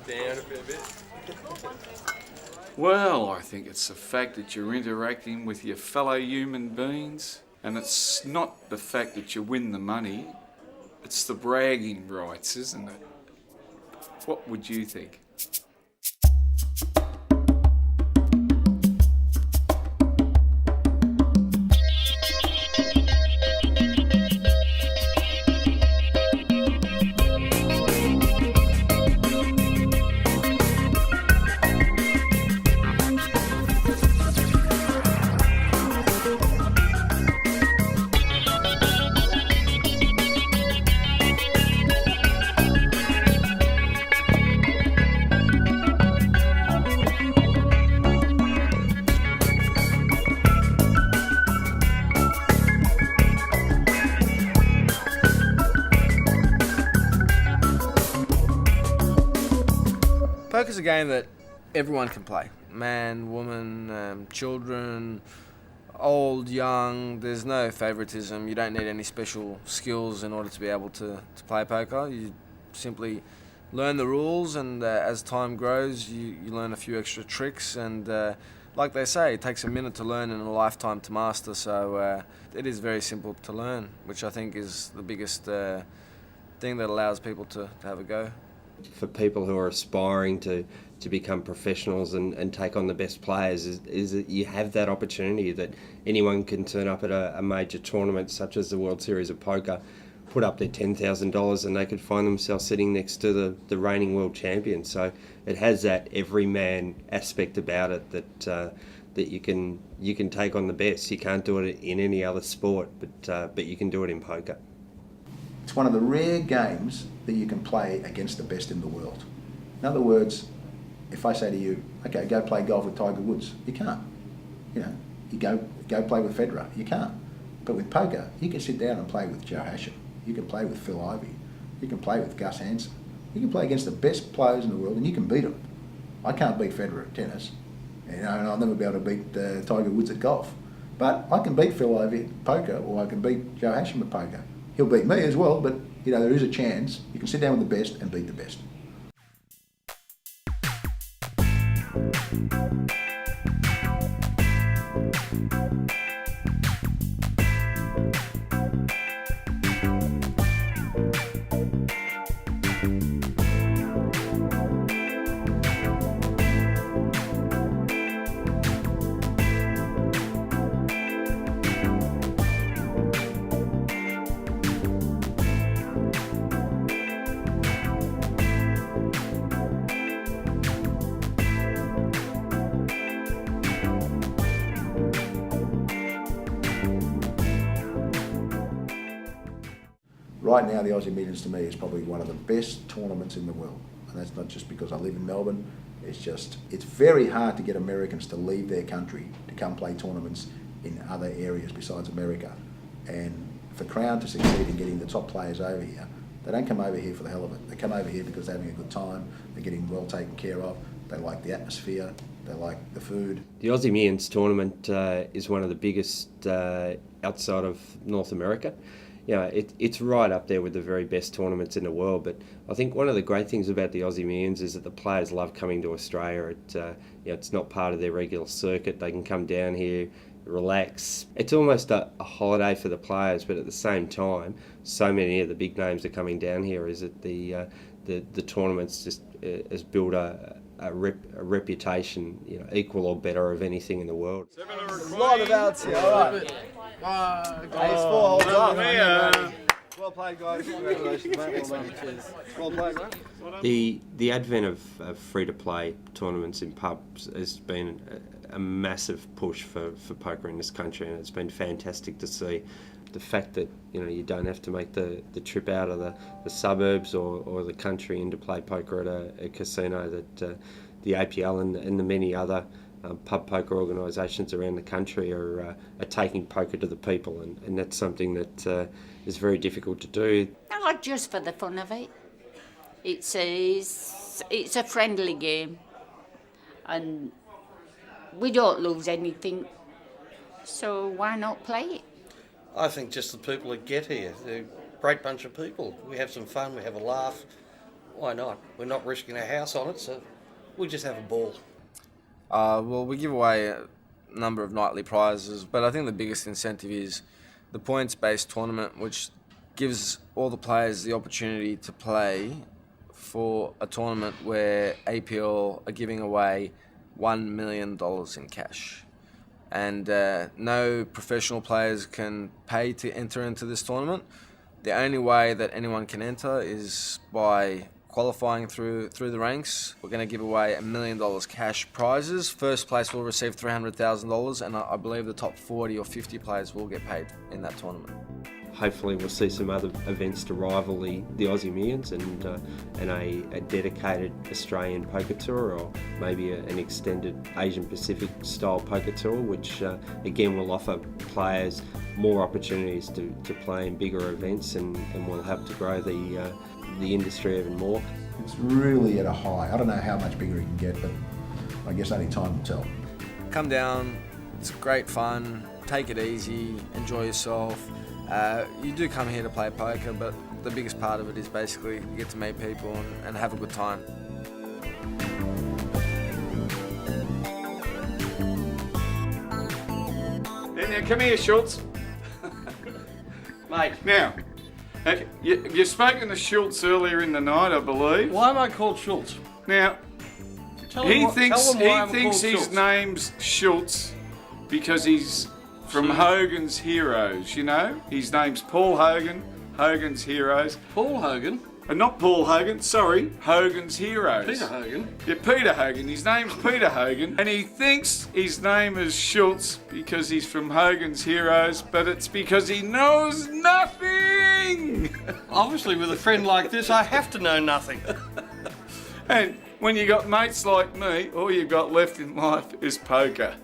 Down a bit. Well, I think it's the fact that you're interacting with your fellow human beings, and it's not the fact that you win the money, it's the bragging rights, isn't it? What would you think? Poker's a game that everyone can play. Man, woman, children, old, young. There's no favoritism. You don't need any special skills in order to be able to play poker. You simply learn the rules, and as time grows, you learn a few extra tricks. And like they say, it takes a minute to learn and a lifetime to master. So it is very simple to learn, which I think is the biggest thing that allows people to have a go. For people who are aspiring to become professionals and take on the best players is that you have that opportunity that anyone can turn up at a major tournament such as the World Series of Poker, put up their $10,000 and they could find themselves sitting next to the reigning world champion. So it has that everyman aspect about it that you can take on the best. You can't do it in any other sport, but you can do it in poker. It's one of the rare games that you can play against the best in the world. In other words, if I say to you, okay, go play golf with Tiger Woods, you can't. You know, you go play with Federer, you can't. But with poker, you can sit down and play with Joe Hasham. You can play with Phil Ivey. You can play with Gus Hansen. You can play against the best players in the world and you can beat them. I can't beat Federer at tennis, and I'll never be able to beat Tiger Woods at golf. But I can beat Phil Ivey at poker, or I can beat Joe Hasham at poker. He'll beat me as well, but you know, there is a chance. You can sit down with the best and beat the best. Right now, the Aussie Millions to me is probably one of the best tournaments in the world. And that's not just because I live in Melbourne. It's very hard to get Americans to leave their country to come play tournaments in other areas besides America. And for Crown to succeed in getting the top players over here, they don't come over here for the hell of it. They come over here because they're having a good time, they're getting well taken care of, they like the atmosphere, they like the food. The Aussie Millions tournament is one of the biggest outside of North America. You know, it's right up there with the very best tournaments in the world. But I think one of the great things about the Aussie Millions is that the players love coming to Australia. It's not part of their regular circuit. They can come down here, relax. It's almost a holiday for the players, but at the same time, so many of the big names are coming down here. Is that the tournaments just has built a reputation, you know, equal or better of anything in the world. A lot of outs here. All right. Ace 4 holds up. Well played, guys. Congratulations, mate. Cheers. Well played, mate. The advent of free-to-play tournaments in pubs has been a massive push for poker in this country, and it's been fantastic to see. The fact that you don't have to make the trip out of the suburbs or the country in to play poker at a casino, that the APL and the many other pub poker organisations around the country are taking poker to the people, and that's something that is very difficult to do. Not just for the fun of it. It's a friendly game, and we don't lose anything, so why not play it? I think just the people that get here, great bunch of people. We have some fun, we have a laugh. Why not? We're not risking our house on it, so we just have a ball. Well, we give away a number of nightly prizes, but I think the biggest incentive is the points-based tournament, which gives all the players the opportunity to play for a tournament where APL are giving away $1 million in cash. And no professional players can pay to enter into this tournament. The only way that anyone can enter is by qualifying through the ranks. We're going to give away $1 million cash prizes. First place will receive $300,000, and I believe the top 40 or 50 players will get paid in that tournament. Hopefully we'll see some other events to rival the Aussie Millions and a dedicated Australian poker tour, or maybe an extended Asian Pacific style poker tour, which again will offer players more opportunities to play in bigger events, and will help to grow the industry even more. It's really at a high. I don't know how much bigger it can get, but I guess only time will tell. Come down, it's great fun, take it easy, enjoy yourself. You do come here to play poker, but the biggest part of it is basically you get to meet people and have a good time. Now, come here, Schultz. Mate, Now, you've spoken to Schultz earlier in the night, I believe. why am I called Schultz? Now, Tell he him thinks tell him why I'm called his Schultz. name's Schultz because he's from Hogan's Heroes, you know? His name's Paul Hogan, Hogan's Heroes. Paul Hogan, Not Paul Hogan, sorry, Hogan's Heroes. Peter Hogan. Yeah, Peter Hogan. His name's Peter Hogan, and he thinks his name is Schultz because he's from Hogan's Heroes, but it's because he knows nothing. Obviously, with a friend like this, I have to know nothing. And when you got mates like me, all you got left in life is poker.